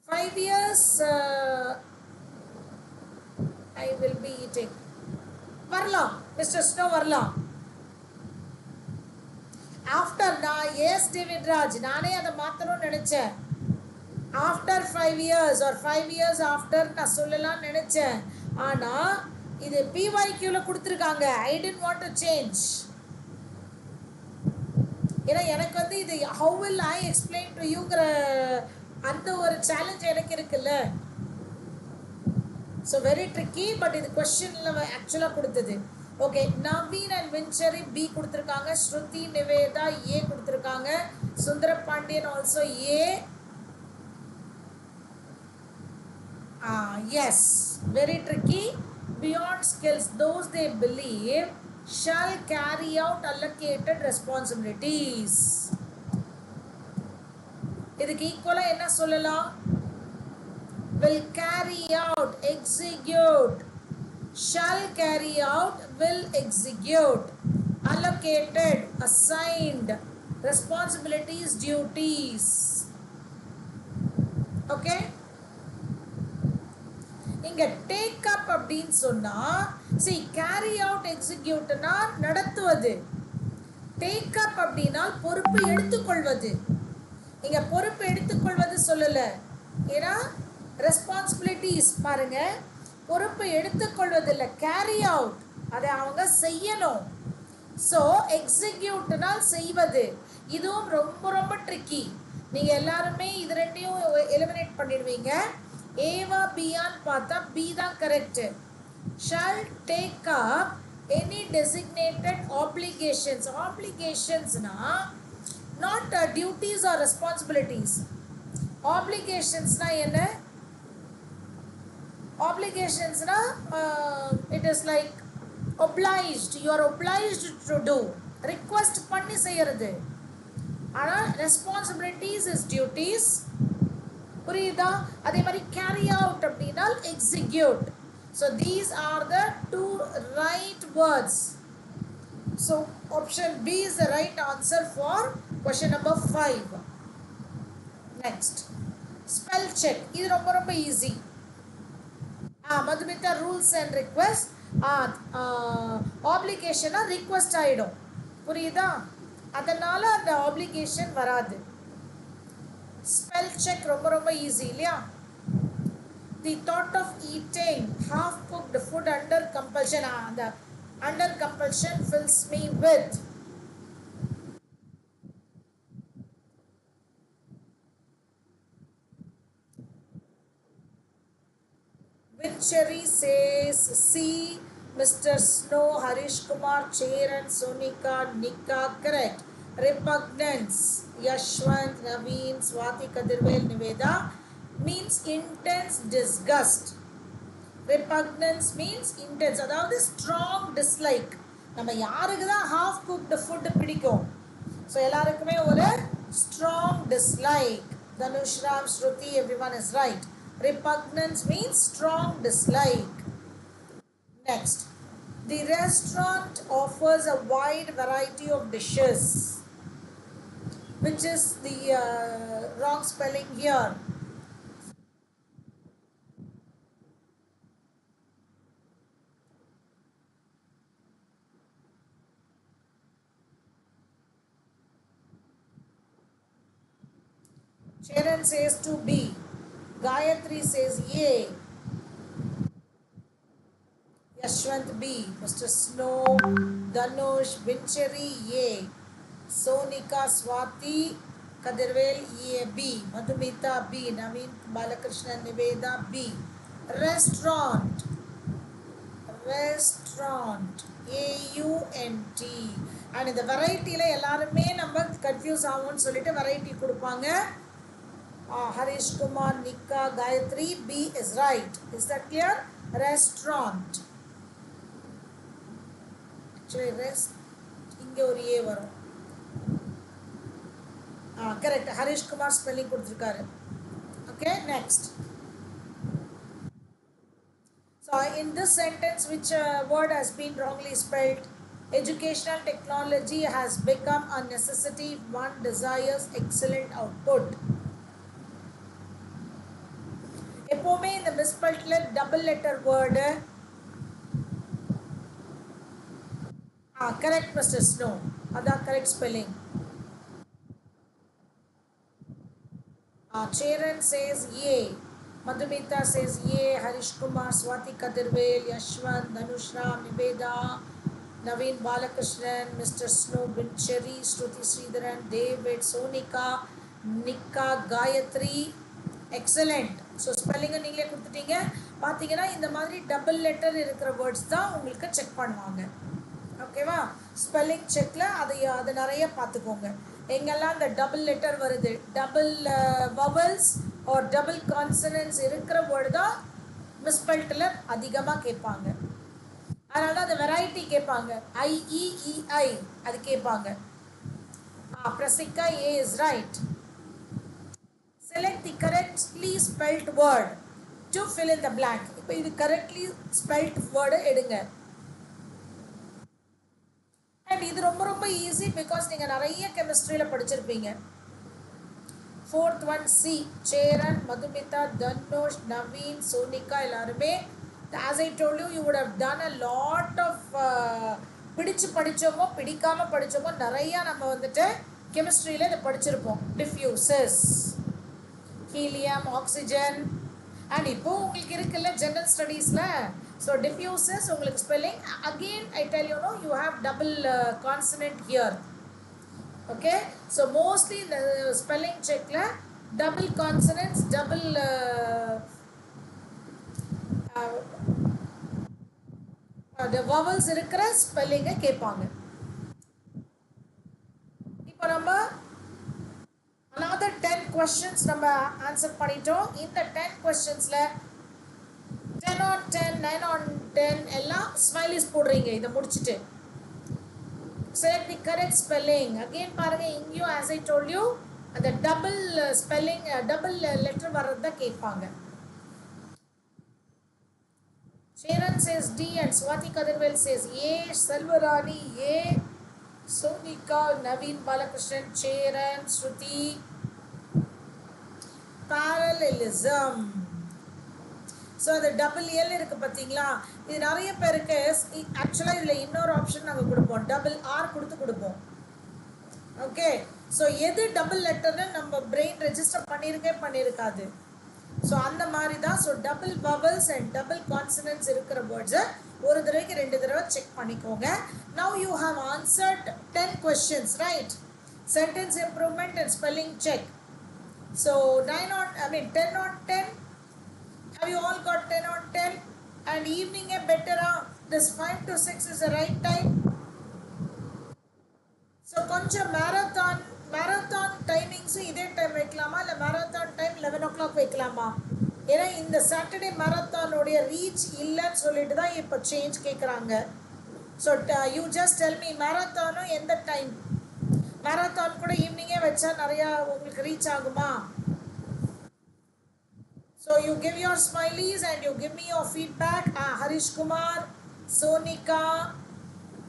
5 years I will be eating. வரலாம். Mr. Snow வரலாம். After நான் yes David Raj நானே அதை மாத்தணும்னு நினைச்சேன். After 5 years or 5 years after நான் சொல்லலாம் நினைச்சேன். ஆனா இது PYQல கொடுத்திருக்காங்க. I didn't want to change. ஏன்னா எனக்கு வந்து இது how will I explain to youங்கிற அந்த ஒரு சேலஞ்ச் எனக்கு இருக்குல்ல. So very tricky, but இது questionல actually கொடுத்தது. Okay, Naveen and Vinchari B கொடுத்திருக்காங்க. Shruti Niveda A கொடுத்திருக்காங்க. Sundara Pandian also A. Yes, very tricky. Beyond skills, those they believe shall carry out allocated responsibilities. இதுக்கு ஈக்குவலா என்ன சொல்லலாம்? Will carry out, execute. Shall carry out, will execute. Allocated, assigned. Responsibilities, duties. Okay? இங்க take up அப்படின்னு சொன்னா see carry out executeனா நடத்துவது. take up அப்படின்னா பொறுப்பு எடுத்துக்கொள்வது. இங்க பொறுப்பு எடுத்துக்கொள்வது சொல்லல. ஏன்னா ரெஸ்பான்சிபிலிட்டிஸ் பாருங்க, பொறுப்பு எடுத்துக்கொள்வது இல்லை, கேரி அவுட், அதை அவங்க செய்யணும். ஸோ எக்ஸிக்யூட்னால் செய்வது. இதுவும் ரொம்ப ரொம்ப ட்ரிக்கி. நீங்கள் எல்லாருமே இது ரெண்டையும் எலிமினேட் பண்ணிடுவீங்க. ஏவா பியான்னு பார்த்தா பி தான் correct. Shall take up any designated obligations. ஆப்ளிகேஷன்ஸ்னா நாட் டியூட்டிஸ் ஆர் ரெஸ்பான்சிபிலிட்டிஸ். ஆப்ளிகேஷன்ஸ்னா என்ன? Obligationsனா it is like obliged, you are obliged to do, request பண்ணி செய்யறது. ஆனால் responsibilities is duties. புரியுதா? அதே மாதிரி carry out அப்படின்னா execute. So these are the two right words. So option B is the right answer for question number 5. Next, spell check. இது ரொம்ப ரொம்ப easy. Madhumita, rules and request. Obligation request ஆயிடும். புரியுதா? அதனால அந்த obligation வராது. Spell check ரொம்ப ரொம்ப easy இல்லையா? The thought of eating half cooked food under compulsion. The under compulsion fills me with. Vinchari says C. Mr. Snow, Harish Kumar, Charan, Sonika, Nika, correct. Repugnance, Yashwant, Naveen, Swati, Kadirvel, Niveda means intense disgust. Repugnance means intense, அதாவது strong dislike. நம்ம யாருக்கு தான் half cooked food பிடிக்கும்? So எல்லாருக்குமே ஒரு strong dislike. Dhanush, Ram, Shruti, everyone is right. Repugnance means strong dislike. Next, the restaurant offers a wide variety of dishes, which is the wrong spelling here. Charan says to B. Gayatri says A. Yashwant B. Mr. Snow, Dhanush, Vinchari A. Sonika, Swati, Kadirvel A. B. Madhumita B. Naveen, Balakrishna, Niveda B. Restaurant. Restaurant. A-U-N-T. And இந்த வெரைட்டியில் எல்லாருமே நம்ம confuse ஆகும்னு சொல்லிட்டு variety கொடுப்பாங்க. Harish Kumar, Nika, Gayatri, B is right. Is that clear? Restaurant. Actually, rest, இங்கே ஒரு A வரும். correct. Harish Kumar spelling கொடுத்திருக்காரு. Okay, next. So in this sentence, which word has been wrongly spelled? Educational technology has become a necessity if one desires excellent output. எப்போவுமே இந்த மிஸ்பெல்ட்ல double letter word. Correct mister Snow, அதான் correct spelling. Cheran says ye, Madhumita says ye, Harish Kumar, Swati Kadirvel, Yashwant, Dhanushra, Niveda, Naveen Balakrishnan, Mr. Snow, Vincherry, Shruti Sridharan, David, Sonika, Nika, Gayatri. Excellent. So spelling நீங்களே கொடுத்துட்டீங்க. பார்த்தீங்கன்னா இந்த மாதிரி double letter இருக்கிற words தான் உங்களுக்கு check பண்ணுவாங்க. ஓகேவா? ஸ்பெல்லிங் செக்கில் அதை நிறைய பார்த்துக்கோங்க. எங்கெல்லாம் இந்த டபுள் லெட்டர் வருது, double vowels or double consonants இருக்கிற வேர்டு தான் மிஸ்பெல்ட்டில் அதிகமாக கேட்பாங்க. அதனால தான் அந்த வெரைட்டி கேட்பாங்க. IEEI அது கேட்பாங்க. Prasika A is right. Select the correctly spelt word to fill in the blank. இப்போ இது correctly spelt word எடுங்க. And இது ரொம்ப ரொம்ப ஈஸி பிகாஸ் நீங்கள் நிறைய கெமிஸ்ட்ரியில் படிச்சிருப்பீங்க. Fourth one C, Cheran, Madhumita, Dhanush, Naveen, Sonika எல்லாருமே as I told you, you would have done a lot of பிடிச்சு படித்தோமோ பிடிக்காமல் படித்தோமோ நிறையா நம்ம வந்துட்டு கெமிஸ்ட்ரியில் இதை படிச்சிருப்போம். Diffuses, helium, oxygen. அண்ட் இப்போது உங்களுக்கு இருக்குல்ல ஜெனரல் ஸ்டடீஸில். ஸோ டிஃப்யூசஸ் உங்களுக்கு spelling again I tell you know you have double consonant here. Okay, so mostly இந்த ஸ்பெல்லிங் செக்கில் டபுள் கான்சனன்ட்ஸ், டபுள் வவல்ஸ் இருக்கிற ஸ்பெல்லிங்கை கேட்பாங்க. இப்போ நம்ம another 10 questions நம்ம ஆன்சர் பண்ணிட்டோம். இந்த 10 questionஸ்ல 10 on 10, 9 on 10 எல்லாம் ஸ்மைலிஸ் போடுறீங்க. இதை முடிச்சுட்டு select the correct spelling. again பாருங்க, இங்கேயும் as I told you அந்த டபுள் ஸ்பெல்லிங் டபுள் லெட்டர் வர்றது தான் கேட்பாங்க. Cheran says D and Swati Kadirvel says A, Selvarani A, Sonika, Naveen Balakrishnan, Cheran, Shruti. Parallelism. So அந்த டபுள் எல் இருக்குது பார்த்தீங்களா, இது நிறைய பேருக்கு ஆக்சுவலாக இதில் இன்னொரு ஆப்ஷன் நாங்கள் கொடுப்போம், டபுள் ஆர் கொடுப்போம். ஓகே, ஸோ எது டபுள் லெட்டர்னு நம்ம பிரெயின் ரெஜிஸ்டர் பண்ணியிருக்காது. ஸோ அந்த மாதிரி தான். So double vowels and double consonants இருக்கிற வேர்ட்ஸை ஒரு தடவைக்கு 2 தடவை செக் பண்ணிக்கோங்க. Now you have answered 10 questions, right? Sentence improvement and spelling check. So 10 on 10. Have you all got 10 on 10? And evening better, this 5 to 6 is the right time. So கொஞ்சம் marathon timings இதே time வைக்கலாமா, இல்லை marathon time 11 o'clock வைக்கலாமா? ஏன்னா இந்த Saturday marathon-உடைய reach இல்லைன்னு சொல்லிட்டு தான் இப்போ சேஞ்ச் கேட்குறாங்க. So you just tell me, marathon எந்த டைம்? marathon கூட ஈவினிங்கே வச்சா நிறையா உங்களுக்கு ரீச் ஆகுமா? So you give your smileys and you give me your feedback. Harish Kumar, Sonika,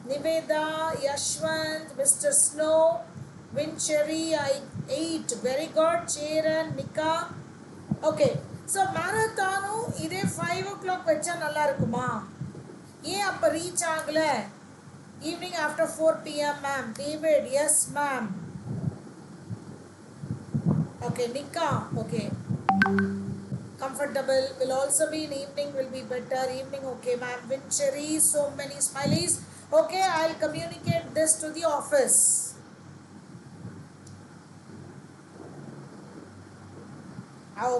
Niveda, Yashwant, Mr. Snow, Vincherry, 8. Very good. Cheran, Nika. Okay. So marathon இதே 5 o'clock வச்சா நல்லா இருக்குமா? ஏன் அப்போ ரீச் ஆகலை? Evening after 4 PM ma'am. David, yes ma'am. Okay, நிக்கா, okay. Comfortable will also be in evening, will be better. Evening, okay ma'am. Vincherry, so many smileys. Okay, I'll communicate this to the office.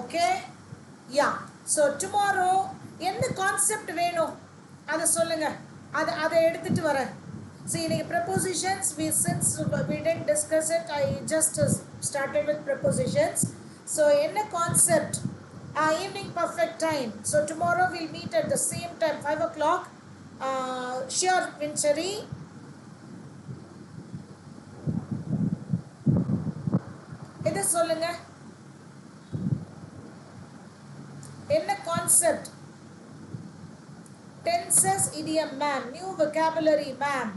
Okay, yeah. So tomorrow என்ன concept வேணும் அதை சொல்லுங்க, அதை எடுத்துட்டு வரேன். See, இன்னைக்கு prepositions, since we didn't discuss it, I just started with prepositions. So என்ன concept? Evening perfect time. So tomorrow we'll meet at the same time, 5 o'clock. Sure, Vincherry. சொல்லுங்க, என்ன concept? Tenses idiom ma'am, new vocabulary ma'am,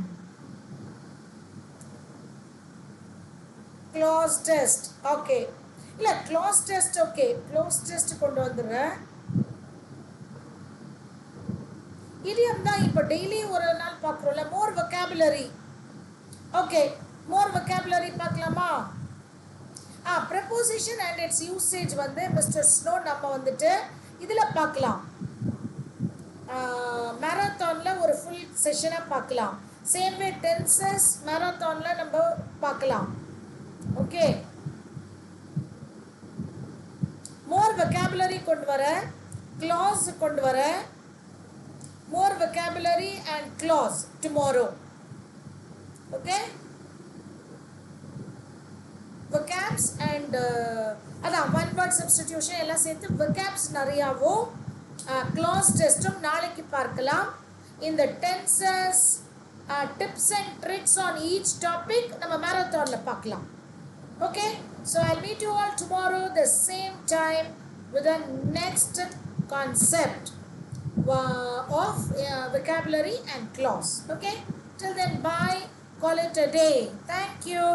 class test. Okay, இல்ல class test, okay class test கொண்டு வந்துடுறேன். Idiom தான் இப்போ daily ஒரு நாள் பார்க்குறோம்ல. More vocabulary. Okay, more vocabulary பார்க்கலாமா? preposition and its usage வந்து மிஸ்டர் ஸ்னோ நம்ம வந்துட்டு இதில் பார்க்கலாம். மேரத்தானில் ஒரு ஃபுல் செஷனாக பார்க்கலாம். சேம் வே டென்சஸ் மேரத்தானில் நம்ம பார்க்கலாம். ஓகே, மோர் vocabulary கொண்டு வர, clause கொண்டு வர, more vocabulary and clause tomorrow. Okay, vocabs and அதான் one word substitution எல்லாம் சேர்த்து vocabs நிறையாவும் clause டெஸ்ட்டும் நாளைக்கு பார்க்கலாம். இந்த tenses tips and tricks on each topic நம்ம marathonல பார்க்கலாம். Okay, so I'll meet you all tomorrow the same time with the next concept of vocabulary and clause. Okay, till then, bye, call it a day. Thank you.